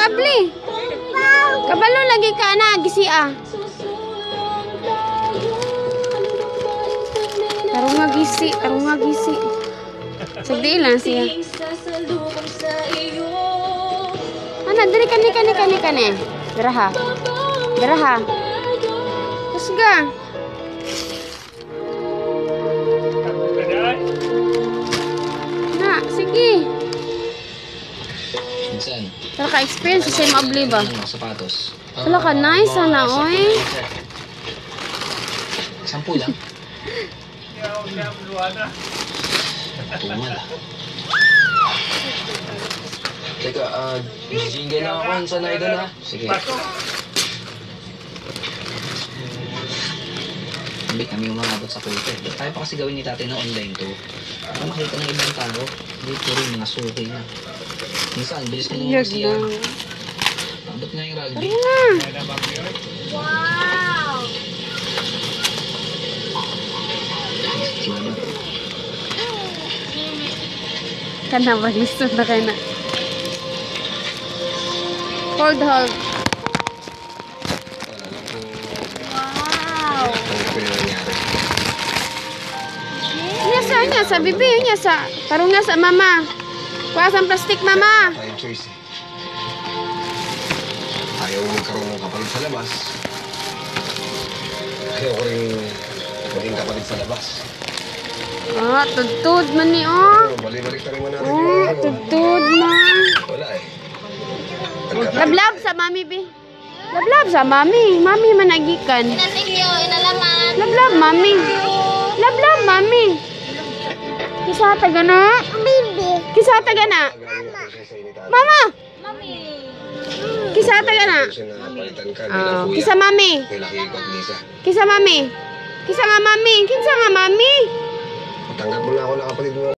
abli. Kabalo lagi ka na gisi ah. Tarong nga gisi. Sagdi lang siya. Ana diri kani. Daraha. Kusga. Na, sige. Minsan. Tara ka experience sa same abli ba? Sapatos. Wala ka nice sana oy. 10 lang. Tumal. Teka, jingle na ako sa idol ha. Sige. Ambit kami umabot sa kulto. Tayo pa kasi gawin ni tatay na online to. Para makita ng ibang tao. Hindi puro yung mga suki na. Minsan, bilis ko nung siya. Ambot nga yung rugby. Wow! Kana ba lisod na kayo na? Hold. Wow! Niya sa bibi, niya sa tarong nga sa mama. Kuha sa plastic mama. Tayong choice eh. Ayaw magkaroon ng kapalit sa labas. Ayaw ko rin maging kapalit sa labas. Ah, tudtud man ni oh. Balik-balik na rin mo natin. Oh, tudtud man. Wala eh. Lablab sa mami bi. Lablab sa mami. Mami managikan. Inatingyo, inalaman. Lablab mami. Lablab mami. Kisa taga na? Bibi. Kisa taga na? Mama. Mami. Kisa taga na? Kisa mami. Kisa mami. Kisa nga mami. Kinsa nga mami? Tanggap mo na ako na kapatid mo.